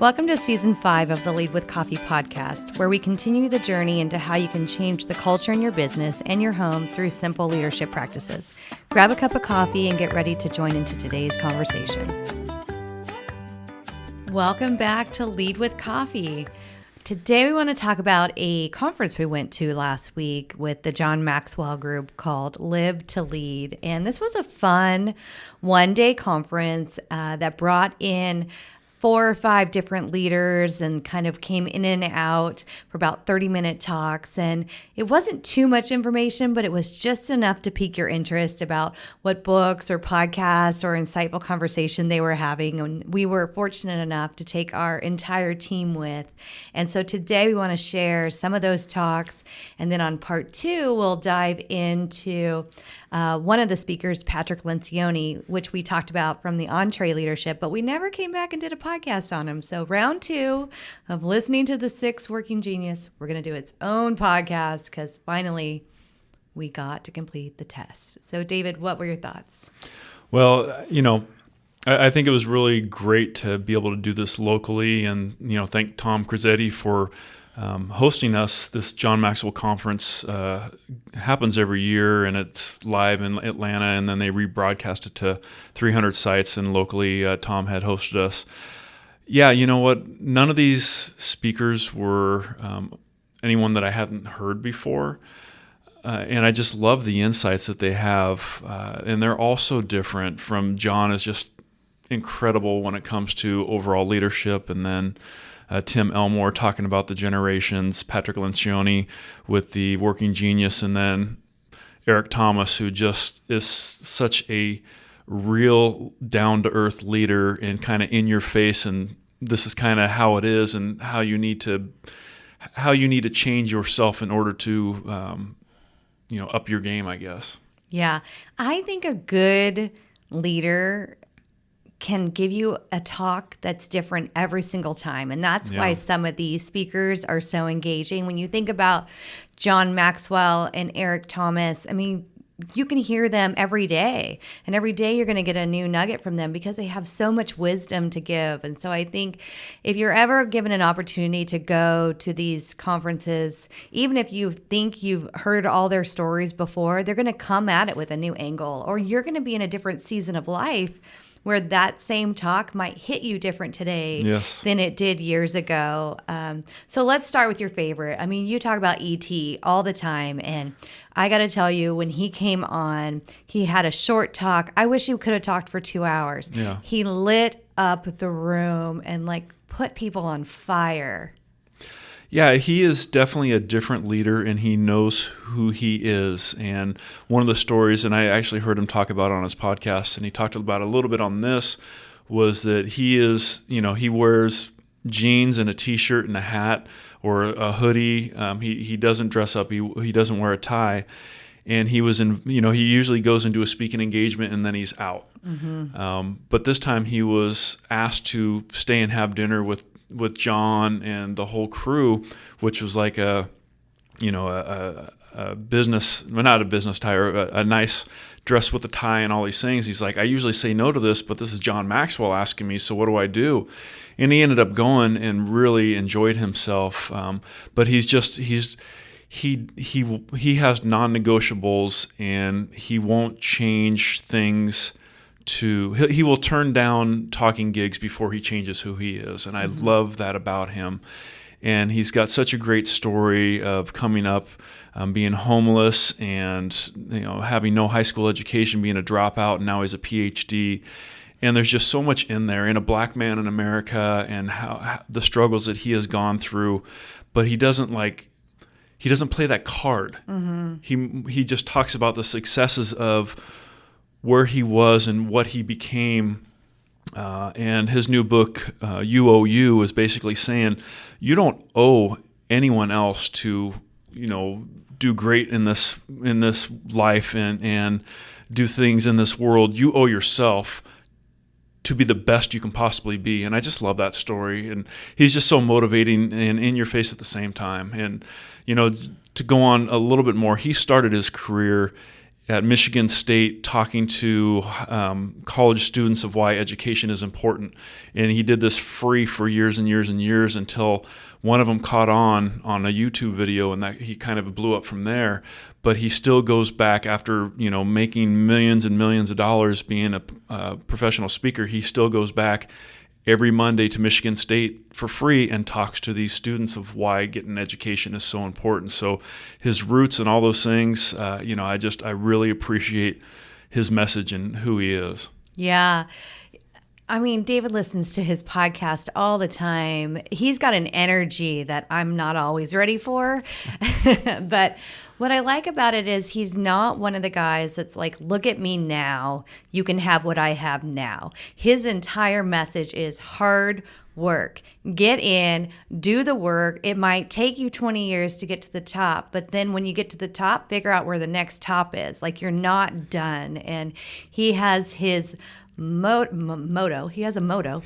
Welcome to Season 5 of the Lead with Coffee podcast, where we continue the journey into how you can change the culture in your business and your home through simple leadership practices. Grab a cup of coffee and get ready to join into today's conversation. Welcome back to Lead with Coffee. Today we want to talk about a conference we went to last week with the John Maxwell group called Live2Lead. And this was a fun one-day conference that brought in 4 or 5 different leaders and kind of came in and out for about 30-minute talks. And it wasn't too much information, but it was just enough to pique your interest about what books or podcasts or insightful conversation they were having. And we were fortunate enough to take our entire team with. And so today we want to share some of those talks. And then on part 2, we'll dive into one of the speakers, Patrick Lencioni, which we talked about from the Entree Leadership, but we never came back and did a podcast on him. So round 2 of listening to the 6 Working Genius, we're going to do its own podcast because finally we got to complete the test. So David, what were your thoughts? Well, I think it was really great to be able to do this locally and, thank Tom Kereszti for hosting us. This John Maxwell conference happens every year, and it's live in Atlanta, and then they rebroadcast it to 300 sites, and locally Tom had hosted us. Yeah, you know what? None of these speakers were anyone that I hadn't heard before, and I just love the insights that they have, and they're all so different. From John is just incredible when it comes to overall leadership, and then Tim Elmore talking about the generations, Patrick Lencioni with the Working Genius, and then Eric Thomas, who just is such a real down-to-earth leader and kind of in your face, and this is kind of how it is and how you need to change yourself in order to up your game, I guess. Yeah, I think a good leader can give you a talk that's different every single time. And that's why some of these speakers are so engaging. When you think about John Maxwell and Eric Thomas, I mean, you can hear them every day. And every day you're going to get a new nugget from them because they have so much wisdom to give. And so I think if you're ever given an opportunity to go to these conferences, even if you think you've heard all their stories before, they're going to come at it with a new angle, or you're going to be in a different season of life where that same talk might hit you different today than it did years ago. So let's start with your favorite. I mean, you talk about E.T. all the time, and I got to tell you, when he came on, he had a short talk. I wish he could have talked for 2 hours. Yeah. He lit up the room and put people on fire. Yeah, he is definitely a different leader, and he knows who he is. And one of the stories, and I actually heard him talk about it on his podcast, and he talked about it a little bit on this, was that he is, he wears jeans and a T-shirt and a hat or a hoodie. He doesn't dress up. He doesn't wear a tie. And he was in, he usually goes into a speaking engagement and then he's out. Mm-hmm. But this time he was asked to stay and have dinner with John and the whole crew, which was like a business, well, not a business tie, or a nice dress with a tie and all these things. He's like, I usually say no to this, but this is John Maxwell asking me, so what do I do? And he ended up going and really enjoyed himself. But he has non-negotiables, and he won't change things. He will turn down talking gigs before he changes who he is, and I love that about him. And he's got such a great story of coming up, being homeless, and having no high school education, being a dropout, and now he's a PhD. And there's just so much in there, and a black man in America, and how the struggles that he has gone through. But he doesn't play that card. Mm-hmm. He just talks about the successes of where he was and what he became. And his new book, You Owe You, is basically saying you don't owe anyone else to, do great in this life and do things in this world. You owe yourself to be the best you can possibly be. And I just love that story. And he's just so motivating and in your face at the same time. And, to go on a little bit more, he started his career at Michigan State talking to college students of why education is important. And he did this free for years and years and years until one of them caught on a YouTube video, and that he kind of blew up from there. But he still goes back after, making millions and millions of dollars being a professional speaker. He still goes back every Monday to Michigan State for free and talks to these students of why getting education is so important. So his roots and all those things, I really appreciate his message and who he is. Yeah. I mean, David listens to his podcast all the time. He's got an energy that I'm not always ready for. But what I like about it is he's not one of the guys that's like, look at me now. You can have what I have now. His entire message is hard work. Get in, do the work. It might take you 20 years to get to the top, but then when you get to the top, figure out where the next top is. Like, you're not done. And he has his motto. He has a motto.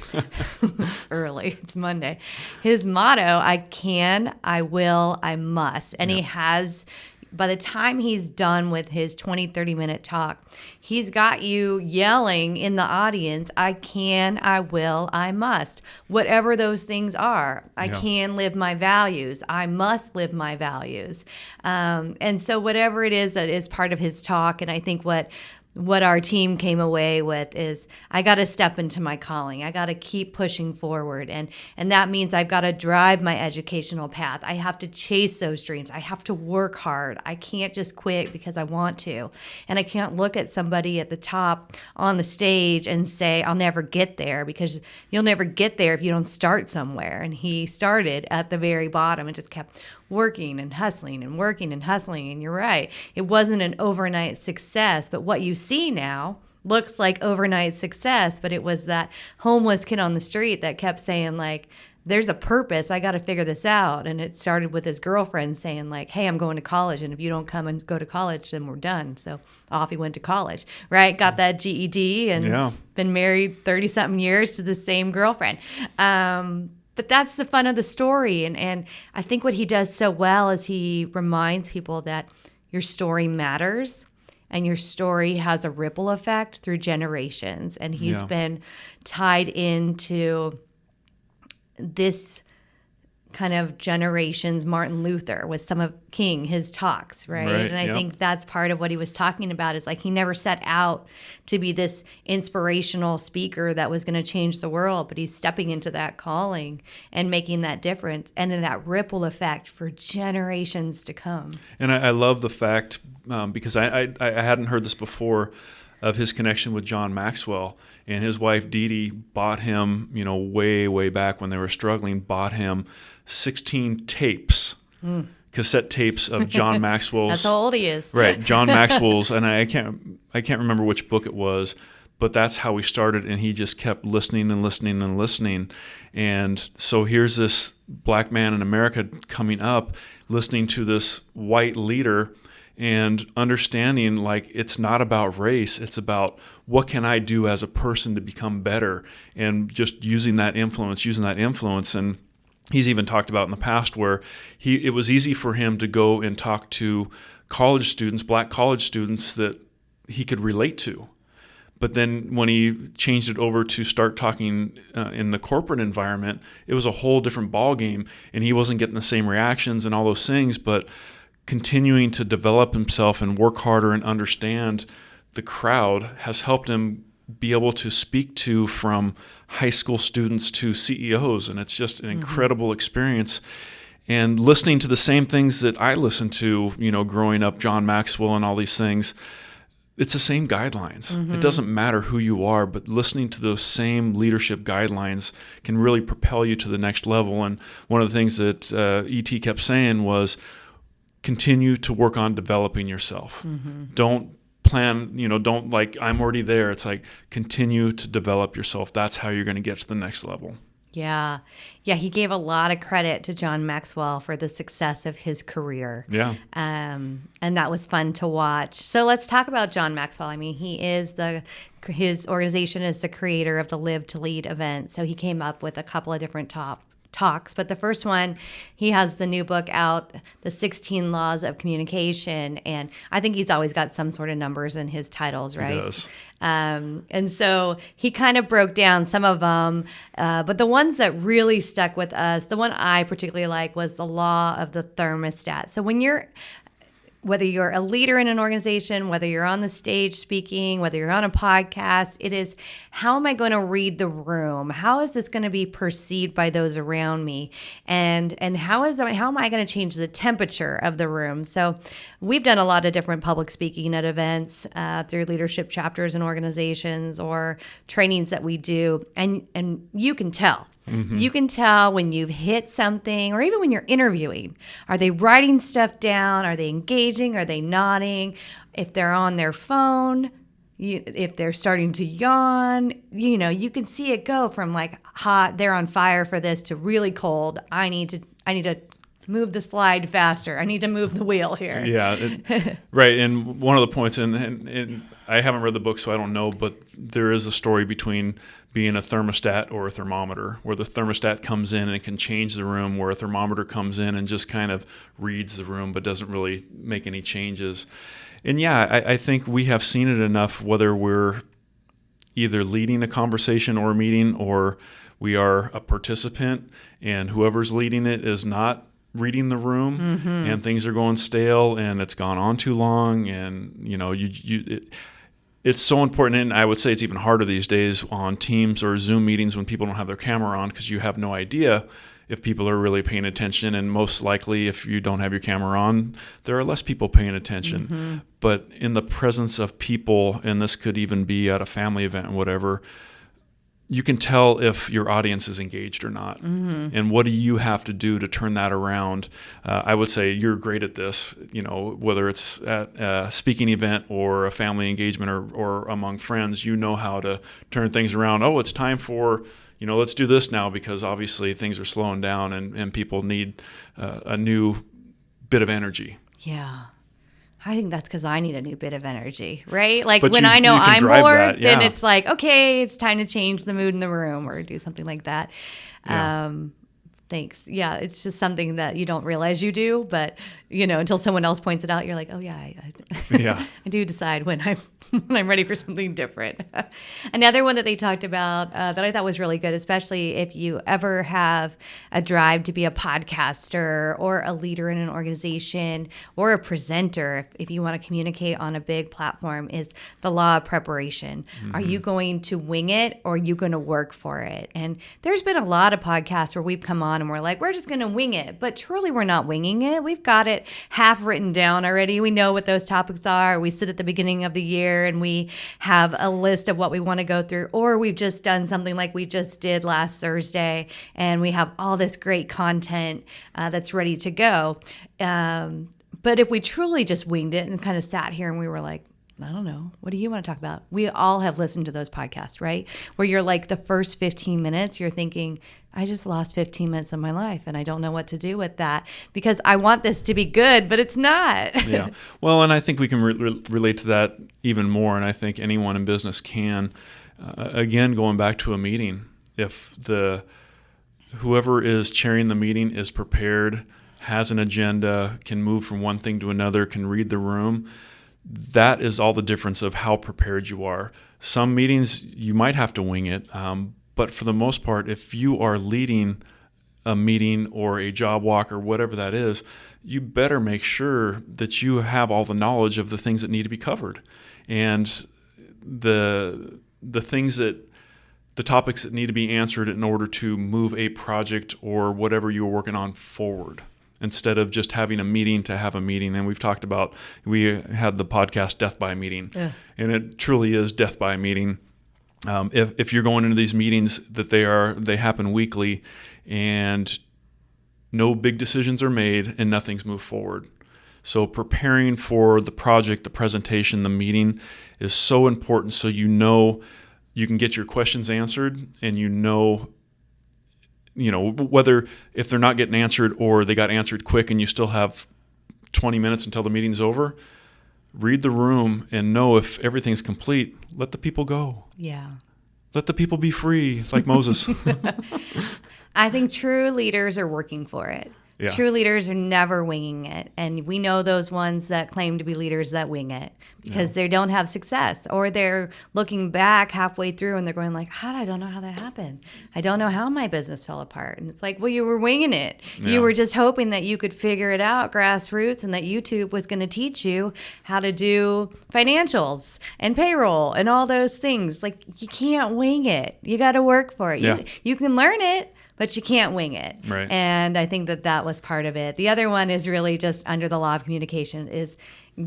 It's early. It's Monday. His motto, I can, I will, I must. And he has, by the time he's done with his 20, 30-minute talk, he's got you yelling in the audience, I can, I will, I must. Whatever those things are. I can live my values. I must live my values. And so whatever it is that is part of his talk, and I think what our team came away with is, I got to step into my calling. I got to keep pushing forward. And that means I've got to drive my educational path. I have to chase those dreams. I have to work hard. I can't just quit because I want to. And I can't look at somebody at the top on the stage and say, I'll never get there, because you'll never get there if you don't start somewhere. And he started at the very bottom and just kept working and hustling and working and hustling. And you're right, it wasn't an overnight success, but what you see now looks like overnight success. But it was that homeless kid on the street that kept saying, like, there's a purpose. I got to figure this out. And it started with his girlfriend saying, like, hey, I'm going to college, and if you don't come and go to college, then we're done. So off he went to college, right? Got that GED and been married 30-something years to the same girlfriend. But that's the fun of the story. And I think what he does so well is he reminds people that your story matters, and your story has a ripple effect through generations. And he's been tied into this kind of generations, Martin Luther, with some of King, his talks, right? And I think that's part of what he was talking about, is like, he never set out to be this inspirational speaker that was going to change the world, but he's stepping into that calling and making that difference, and in that ripple effect for generations to come. And I love the fact, because I hadn't heard this before, of his connection with John Maxwell. And his wife Dee Dee bought him, way back when they were struggling, bought him 16 tapes, cassette tapes of John Maxwell's. That's how old he is. Right, John Maxwell's, and I can't remember which book it was, but that's how we started. And he just kept listening and listening and listening. And so here's this black man in America coming up, listening to this white leader, and understanding, like, it's not about race, it's about what can I do as a person to become better, and just using that influence. And he's even talked about in the past where it was easy for him to go and talk to college students, black college students, that he could relate to. But then when he changed it over to start talking in the corporate environment, it was a whole different ballgame, and he wasn't getting the same reactions and all those things. But continuing to develop himself and work harder and understand the crowd has helped him be able to speak to, from high school students to CEOs. And it's just an incredible experience. And listening to the same things that I listened to, growing up, John Maxwell and all these things, it's the same guidelines. It doesn't matter who you are, but listening to those same leadership guidelines can really propel you to the next level. And one of the things that E.T. kept saying was, continue to work on developing yourself. Don't plan, don't like, I'm already there. It's like, continue to develop yourself. That's how you're going to get to the next level. Yeah. He gave a lot of credit to John Maxwell for the success of his career. Yeah. And that was fun to watch. So let's talk about John Maxwell. I mean, his organization is the creator of the Live2Lead event. So he came up with a couple of different top talks, but the first one, he has the new book out, The 16 Laws of Communication. And I think he's always got some sort of numbers in his titles, right? He does. And so he kind of broke down some of them, but the ones that really stuck with us, the one I particularly like was the law of the thermostat. So whether you're a leader in an organization, whether you're on the stage speaking, whether you're on a podcast, it is, how am I going to read the room? How is this going to be perceived by those around me? And how am I going to change the temperature of the room? So we've done a lot of different public speaking at events through leadership chapters and organizations or trainings that we do. And you can tell. Mm-hmm. You can tell when you've hit something, or even when you're interviewing. Are they writing stuff down? Are they engaging? Are they nodding? If they're on their phone, if they're starting to yawn, you can see it go from like hot, they're on fire for this, to really cold. I need to move the slide faster. I need to move the wheel here. Yeah, right. And one of the points, and I haven't read the book, so I don't know, but there is a story between being a thermostat or a thermometer, where the thermostat comes in and it can change the room, where a thermometer comes in and just kind of reads the room but doesn't really make any changes. And yeah, I think we have seen it enough, whether we're either leading a conversation or a meeting, or we are a participant and whoever's leading it is not reading the room, mm-hmm. and things are going stale and it's gone on too long, and it's so important. And I would say it's even harder these days on Teams or Zoom meetings when people don't have their camera on, because you have no idea if people are really paying attention. And most likely, if you don't have your camera on, there are less people paying attention. Mm-hmm. But in the presence of people, and this could even be at a family event or whatever, you can tell if your audience is engaged or not. Mm-hmm. And what do you have to do to turn that around? I would say you're great at this, whether it's at a speaking event or a family engagement or among friends, how to turn things around. Oh, it's time for, let's do this now, because obviously things are slowing down and people need a new bit of energy. Yeah. I think that's because I need a new bit of energy, right? Like but when I know I'm bored, yeah. then it's like, okay, it's time to change the mood in the room or do something like that. Yeah. Thanks. Yeah, it's just something that you don't realize you do, but until someone else points it out, you're like, oh yeah, I do decide when I'm ready for something different. Another one that they talked about that I thought was really good, especially if you ever have a drive to be a podcaster or a leader in an organization or a presenter, if you want to communicate on a big platform, is the law of preparation. Mm-hmm. Are you going to wing it, or are you going to work for it? And there's been a lot of podcasts where we've come on and we're like, we're just going to wing it. But truly, we're not winging it. We've got it half written down already. We know what those topics are. We sit at the beginning of the year and we have a list of what we want to go through. Or we've just done something like we just did last Thursday, and we have all this great content that's ready to go. But if we truly just winged it and kind of sat here and we were like, I don't know, what do you want to talk about? We all have listened to those podcasts, right? Where you're like, the first 15 minutes, you're thinking, I just lost 15 minutes of my life and I don't know what to do with that, because I want this to be good, but it's not. Yeah. Well, and I think we can relate to that even more. And I think anyone in business can. Again, going back to a meeting, if whoever is chairing the meeting is prepared, has an agenda, can move from one thing to another, can read the room, that is all the difference of how prepared you are. Some meetings, you might have to wing it. But for the most part, if you are leading a meeting or a job walk or whatever that is, you better make sure that you have all the knowledge of the things that need to be covered. And the topics that need to be answered in order to move a project or whatever you were working on forward, instead of just having a meeting to have a meeting. And we had the podcast Death by Meeting. Yeah. And it truly is death by meeting. If you're going into these meetings that they happen weekly and no big decisions are made and nothing's moved forward. So preparing for the project, the presentation, the meeting is so important, so you can get your questions answered, and whether if they're not getting answered or they got answered quick and you still have 20 minutes until the meeting's over, read the room and know if everything's complete, let the people go. Yeah. Let the people be free, like Moses. I think true leaders are working for it. Yeah. True leaders are never winging it. And we know those ones that claim to be leaders that wing it because they don't have success, or they're looking back halfway through and they're going like, I don't know how that happened. I don't know how my business fell apart. And it's like, well, you were winging it. Yeah. You were just hoping that you could figure it out grassroots and that YouTube was going to teach you how to do financials and payroll and all those things. Like, you can't wing it. You got to work for it. Yeah. You can learn it, but you can't wing it. Right. And I think that was part of it. The other one is really just under the law of communication is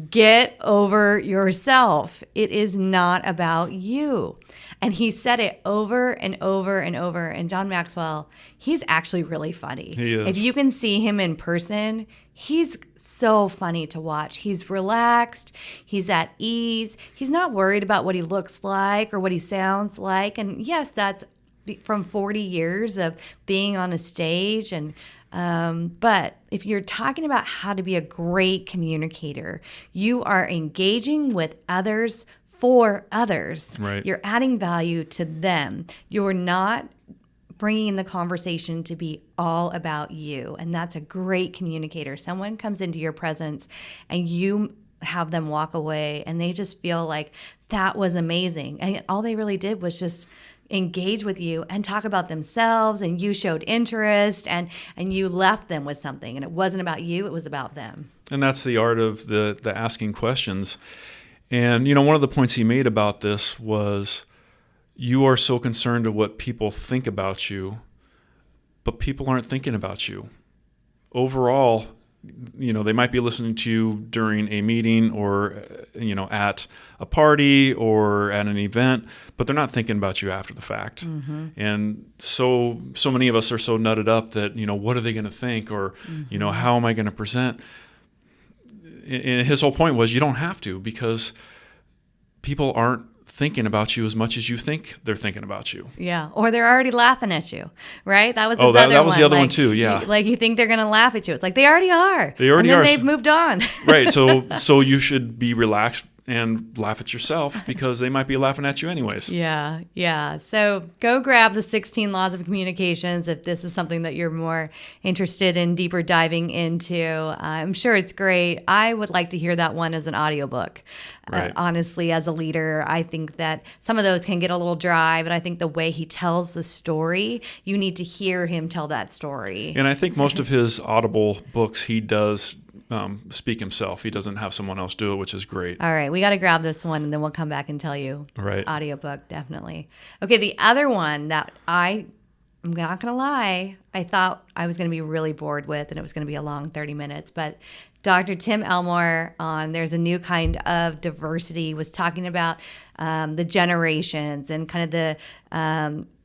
get over yourself. It is not about you. And he said it over and over and over. And John Maxwell, he's actually really funny. He is. If you can see him in person, he's so funny to watch. He's relaxed. He's at ease. He's not worried about what he looks like or what he sounds like. And yes, that's from 40 years of being on a stage. And but if you're talking about how to be a great communicator, you are engaging with others for others. Right. You're adding value to them. You're not bringing the conversation to be all about you. And that's a great communicator. Someone comes into your presence and you have them walk away and they just feel like that was amazing. And all they really did was just engage with you and talk about themselves, and you showed interest, and you left them with something, and it wasn't about you, it was about them. And that's the art of the asking questions. And one of the points he made about this was, you are so concerned with what people think about you, but people aren't thinking about you. Overall, they might be listening to you during a meeting or, at a party or at an event, but they're not thinking about you after the fact. Mm-hmm. And so many of us are so nutted up that, what are they going to think? Or, how am I going to present? And his whole point was, you don't have to, because people aren't thinking about you as much as you think they're thinking about you. Yeah, or they're already laughing at you, right? That was that was the other one too. Yeah, like you think they're going to laugh at you. It's like they already are. They already are. And then they've moved on. Right. So you should be relaxed and laugh at yourself, because they might be laughing at you anyways. Yeah. So go grab the 16 Laws of Communications if this is something that you're more interested in deeper diving into. I'm sure it's great. I would like to hear that one as an audiobook. Right. Honestly, as a leader, I think that some of those can get a little dry, but I think the way he tells the story, you need to hear him tell that story. And I think most of his Audible books, he does speak himself. He doesn't have someone else do it, which is great. All right, we got to grab this one, and then we'll come back and tell you. Right. Audiobook, definitely. Okay, the other one that I'm not going to lie, I thought I was going to be really bored with, and it was going to be a long 30 minutes, but Dr. Tim Elmore on There's a New Kind of Diversity was talking about the generations and kind of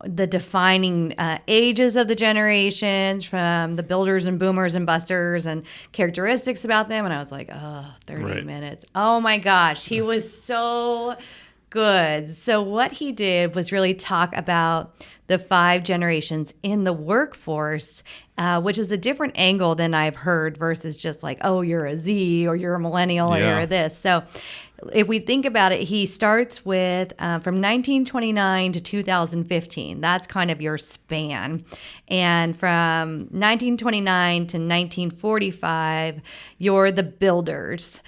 the defining ages of the generations, from the builders and boomers and busters, and characteristics about them. And I was like, 30 minutes. Oh my gosh, he was so good. So what he did was really talk about the 5 generations in the workforce, which is a different angle than I've heard versus just like, oh, you're a Z or you're a millennial or you're this. So if we think about it, he starts with from 1929 to 2015. That's kind of your span. And from 1929 to 1945, you're the builders.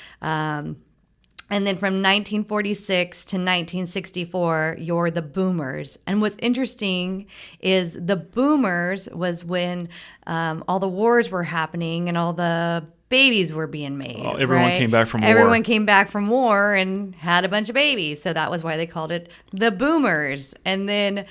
And then from 1946 to 1964, you're the boomers. And what's interesting is the boomers was when all the wars were happening and all the babies were being made. Well, everyone came back from war. Everyone came back from war and had a bunch of babies. So that was why they called it the boomers. And then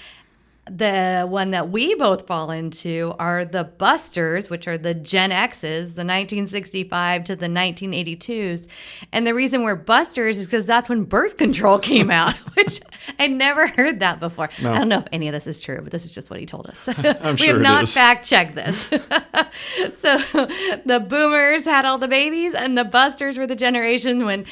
the one that we both fall into are the busters, which are the Gen X's, the 1965 to the 1982s. And the reason we're busters is because that's when birth control came out, which I never heard that before. No. I don't know if any of this is true, but this is just what he told us. I'm we sure have not is. fact-checked this. So the boomers had all the babies, and the busters were the generation when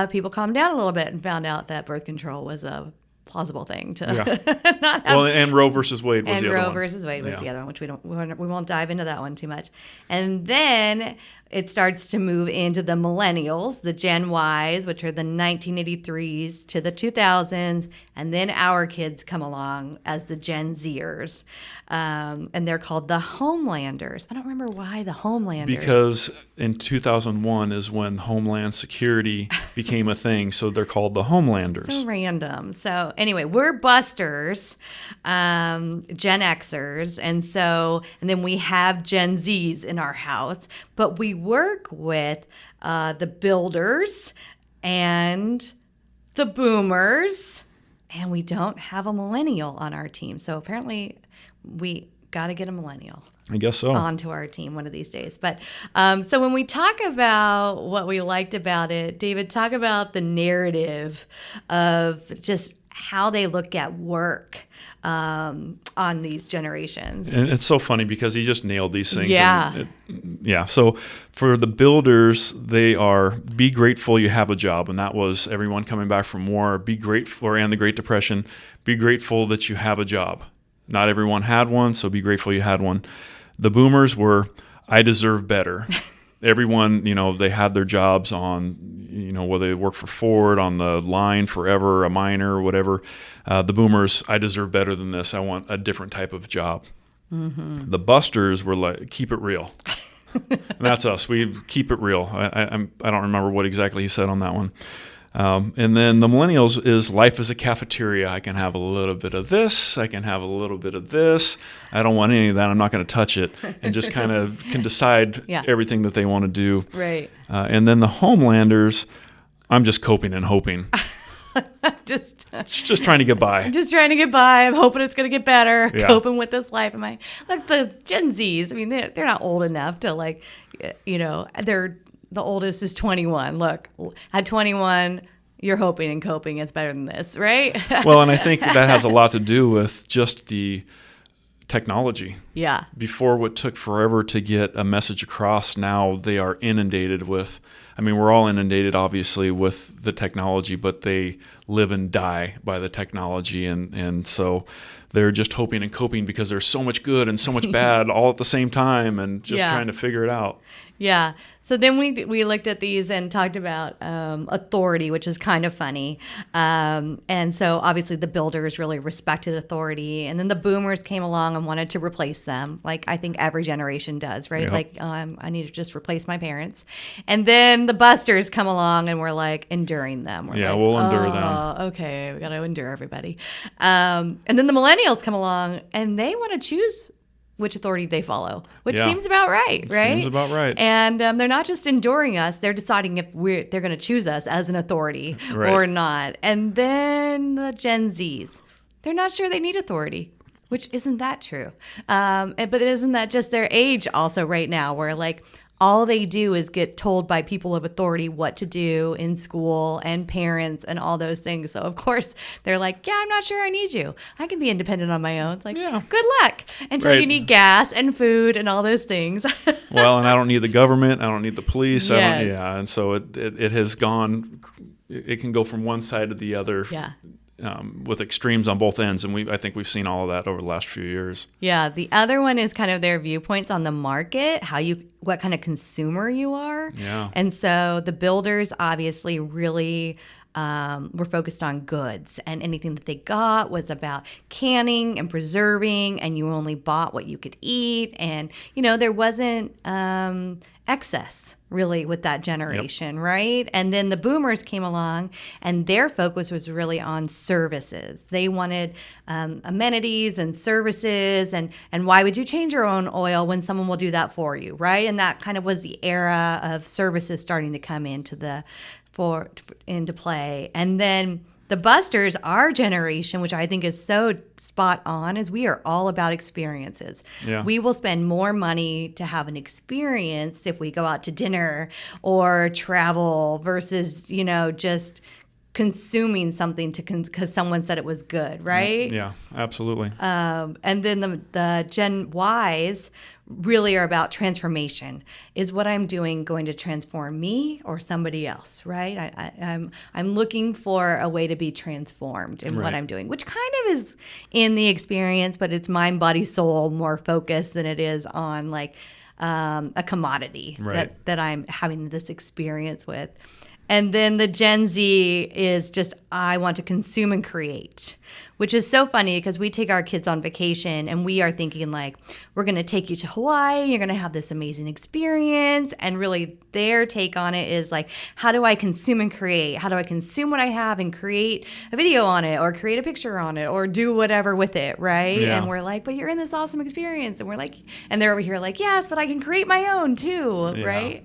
people calmed down a little bit and found out that birth control was a plausible thing to not have. Well, and Roe versus Wade was the other one. And Roe versus Wade was the other one, which we won't dive into that one too much. And then it starts to move into the millennials, the Gen Ys, which are the 1983s to the 2000s, and then our kids come along as the Gen Zers, and they're called the Homelanders. I don't remember why the Homelanders. Because in 2001 is when Homeland Security became a thing, so they're called the Homelanders. So random. So anyway, we're busters, Gen Xers, and then we have Gen Zs in our house, but we work with the builders and the boomers, and we don't have a millennial on our team. So apparently we got to get a millennial. I guess so. Onto our team one of these days. But so when we talk about what we liked about it, David, talk about the narrative of just how they look at work on these generations. And it's so funny because he just nailed these things. Yeah. So for the builders, they are be grateful you have a job. And that was everyone coming back from war. Be grateful, and the Great Depression. Be grateful that you have a job. Not everyone had one, so be grateful you had one. The boomers were, I deserve better. Everyone, they had their jobs on, whether they worked for Ford, on the line forever, a miner, or whatever. The boomers, I deserve better than this. I want a different type of job. Mm-hmm. The busters were like, keep it real. And that's us. We keep it real. I don't remember what exactly he said on that one. And then the millennials is life is a cafeteria. I can have a little bit of this. I can have a little bit of this. I don't want any of that. I'm not going to touch it, and just kind of can decide everything that they want to do. Right. And then the Homelanders, I'm just coping and hoping. just trying to get by. I'm just trying to get by. I'm hoping it's going to get better. Yeah. Coping with this life. Like the Gen Zs, I mean, they're not old enough to they're... The oldest is 21. Look, at 21, you're hoping and coping it's better than this, right? Well, and I think that has a lot to do with just the technology. Yeah. Before, what took forever to get a message across, now they are inundated with, we're all inundated, obviously, with the technology, but they live and die by the technology. And so they're just hoping and coping because there's so much good and so much bad all at the same time, and just trying to figure it out. Yeah. So then we looked at these and talked about authority, which is kind of funny. And so obviously the builders really respected authority. And then the boomers came along and wanted to replace them, like I think every generation does, right? Yep. I need to just replace my parents. And then the busters come along and we're like enduring them. We'll endure them. Okay, we got to endure everybody. And then the millennials come along and they want to choose which authority they follow, which seems about right? Seems about right. And they're not just enduring us; they're deciding if they're going to choose us as an authority or not. And then the Gen Zs, they're not sure they need authority, which isn't that true. But isn't that just their age also right now, where all they do is get told by people of authority what to do in school and parents and all those things. So, of course, they're like, yeah, I'm not sure I need you. I can be independent on my own. It's like, good luck until you need gas and food and all those things. Well, and I don't need the government. I don't need the police. Yes. And so it has gone, it can go from one side to the other. Yeah. With extremes on both ends, and I think we've seen all of that over the last few years. Yeah, the other one is kind of their viewpoints on the market, what kind of consumer you are. Yeah. And so the builders obviously really were focused on goods, and anything that they got was about canning and preserving, and you only bought what you could eat, and there wasn't excess really with that generation, right? And then the boomers came along and their focus was really on services. They wanted amenities and services, and why would you change your own oil when someone will do that for you, right? And that kind of was the era of services starting to come into play. And then the busters, our generation, which I think is so spot on, is we are all about experiences. Yeah. We will spend more money to have an experience if we go out to dinner or travel versus, just consuming something because someone said it was good, right? Yeah, absolutely. And then the Gen Ys really are about transformation. Is what I'm doing going to transform me or somebody else, right? I'm looking for a way to be transformed in what I'm doing, which kind of is in the experience, but it's mind, body, soul more focused than it is on a commodity Right. that I'm having this experience with. And then the Gen Z is just, I want to consume and create, which is so funny because we take our kids on vacation and we are thinking like, we're going to take you to Hawaii. You're going to have this amazing experience. And really their take on it is like, how do I consume and create? How do I consume what I have and create a video on it or create a picture on it or do whatever with it, right? Yeah. And we're like, but you're in this awesome experience. And we're like, and they're over here like, yes, but I can create my own too, Yeah. right?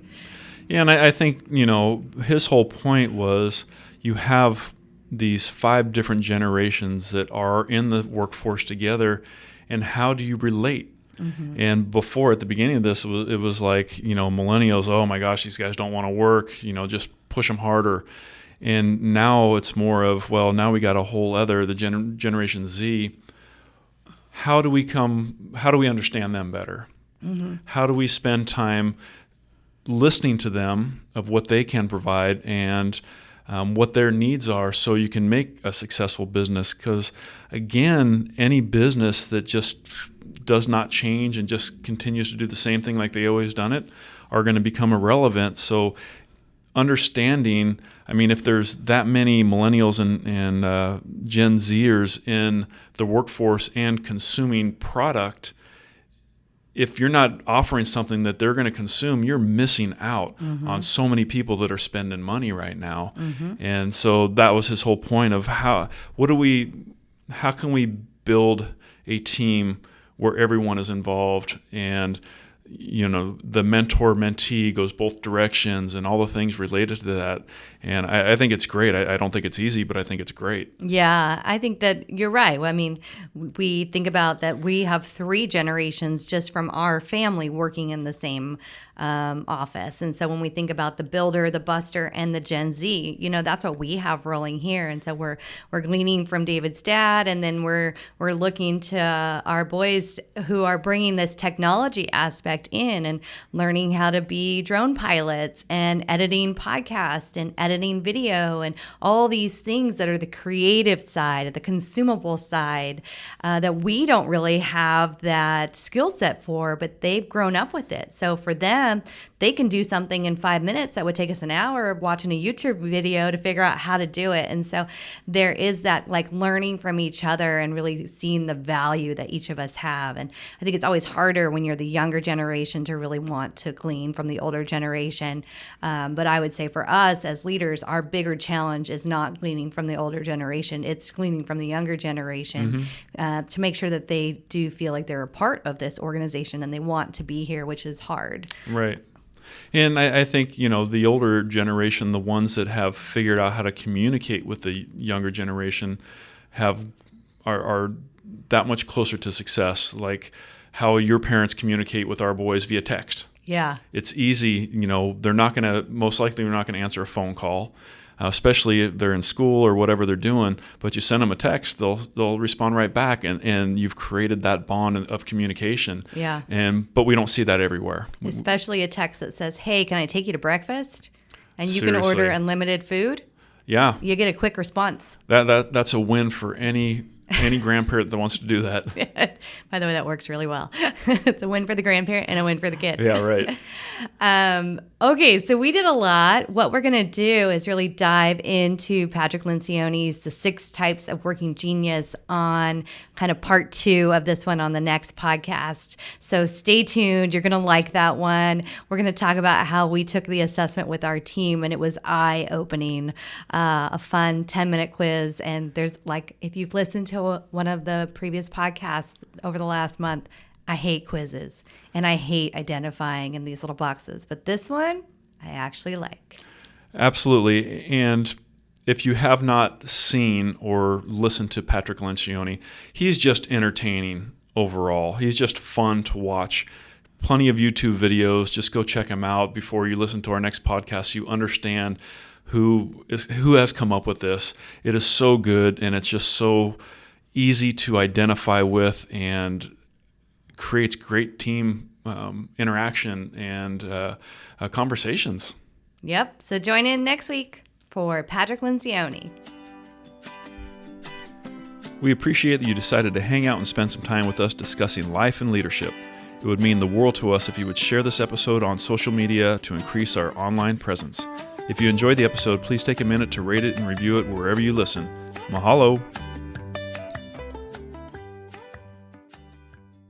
Yeah, and I think, his whole point was you have these 5 different generations that are in the workforce together, and how do you relate? Mm-hmm. And before, at the beginning of this, it was like, millennials, oh my gosh, these guys don't want to work, just push them harder. And now it's more of, well, now we got a whole other, the Generation Z. How do we understand them better? Mm-hmm. How do we spend time listening to them of what they can provide and what their needs are so you can make a successful business? Because again, any business that just does not change and just continues to do the same thing like they always done it are going to become irrelevant. So understanding, if there's that many millennials and Gen Zers in the workforce and consuming product, if you're not offering something that they're going to consume, you're missing out on so many people that are spending money right now. Mm-hmm. And so that was his whole point of how can we build a team where everyone is involved and the mentor-mentee goes both directions and all the things related to that. And I think it's great. I don't think it's easy, but I think it's great. Yeah, I think that you're right. We think about that we have 3 generations just from our family working in the same office. And so when we think about the builder, the buster, and the Gen Z, that's what we have rolling here. And so we're gleaning from David's dad, and then we're looking to our boys who are bringing this technology aspect in and learning how to be drone pilots and editing podcasts and editing video and all these things that are the creative side, the consumable side that we don't really have that skill set for, but they've grown up with it. So for them, they can do something in 5 minutes that would take us an hour of watching a YouTube video to figure out how to do it. And so there is that like learning from each other and really seeing the value that each of us have. And I think it's always harder when you're the younger generation to really want to glean from the older generation. But I would say for us as leaders, our bigger challenge is not gleaning from the older generation. It's gleaning from the younger generation to make sure that they do feel like they're a part of this organization and they want to be here, which is hard. Right. And I think, the older generation, the ones that have figured out how to communicate with the younger generation are that much closer to success, like how your parents communicate with our boys via text. Yeah. It's easy, most likely they're not going to answer a phone call, especially if they're in school or whatever they're doing, but you send them a text, they'll respond right back, and you've created that bond of communication. Yeah. But we don't see that everywhere. Especially a text that says, hey, can I take you to breakfast? And you Seriously. can order unlimited food. Yeah. You get a quick response. That's a win for any grandparent that wants to do that. By the way, that works really well. It's a win for the grandparent and a win for the kid. Yeah, right. Okay, so we did a lot. What we're going to do is really dive into Patrick Lencioni's The 6 Types of Working Genius on kind of part 2 of this one on the next podcast. So stay tuned. You're going to like that one. We're going to talk about how we took the assessment with our team, and it was eye-opening. A fun 10-minute quiz. And there's if you've listened to one of the previous podcasts over the last month, I hate quizzes and I hate identifying in these little boxes, but this one I actually like. Absolutely. And if you have not seen or listened to Patrick Lencioni, he's just entertaining overall. He's just fun to watch. Plenty of YouTube videos. Just go check him out before you listen to our next podcast so you understand who has come up with this. It is so good, and it's just so easy to identify with and creates great team interaction and conversations. Yep. So join in next week for Patrick Lencioni. We appreciate that you decided to hang out and spend some time with us discussing life and leadership. It would mean the world to us if you would share this episode on social media to increase our online presence. If you enjoyed the episode, please take a minute to rate it and review it wherever you listen. Mahalo!